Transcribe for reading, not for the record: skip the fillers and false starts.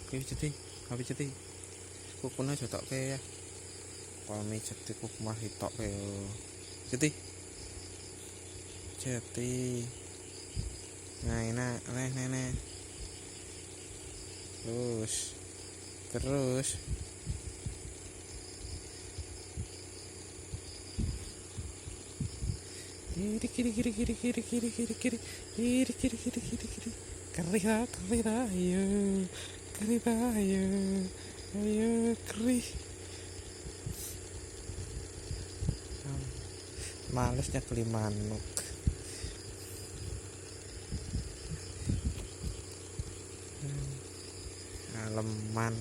Tapi jadi kukuna jotok ke ya. Kalau jadi kuku mah hitok ke. Jadi nah ini nih terus kiri keri dah ayo keri malesnya beli manuk aleman